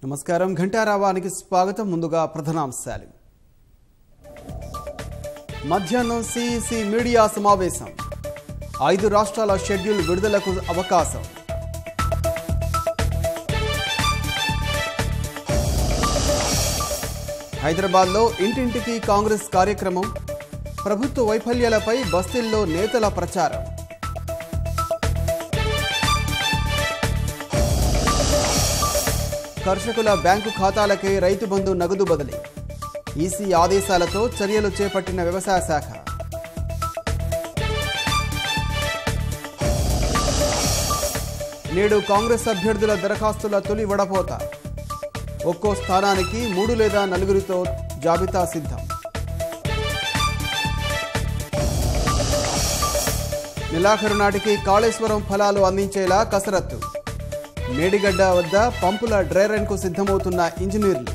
నమస్కారం ఘంటారావానికి స్వాగతం. ముందుగా ప్రధానాంశాలు. మధ్యాహ్నం సిఇసి మీడియా సమావేశం. 5 రాష్ట్రాల షెడ్యూల్ విడుదలకు అవకాశం. హైదరాబాద్లో ఇంటింటికి కాంగ్రెస్ కార్యక్రమం. ప్రభుత్వ వైఫల్యాలపై బస్తీల్లో నేతల ప్రచారం. కర్షకుల బ్యాంకు ఖాతాలకే రైతు బంధు నగదు బదిలీ. ఈసీ ఆదేశాలతో చర్యలు చేపట్టిన వ్యవసాయ శాఖ. నేడు కాంగ్రెస్ అభ్యర్థుల దరఖాస్తుల తొలి వడపోత. ఒక్కో స్థానానికి 3 లేదా 4తో జాబితా సిద్ధం. నెలాఖరు నాటికి కాళేశ్వరం ఫలాలు అందించేలా కసరత్తు. మేడిగడ్డ వద్ద పంపుల డ్రై రన్కు సిద్ధమవుతున్న ఇంజనీర్లు.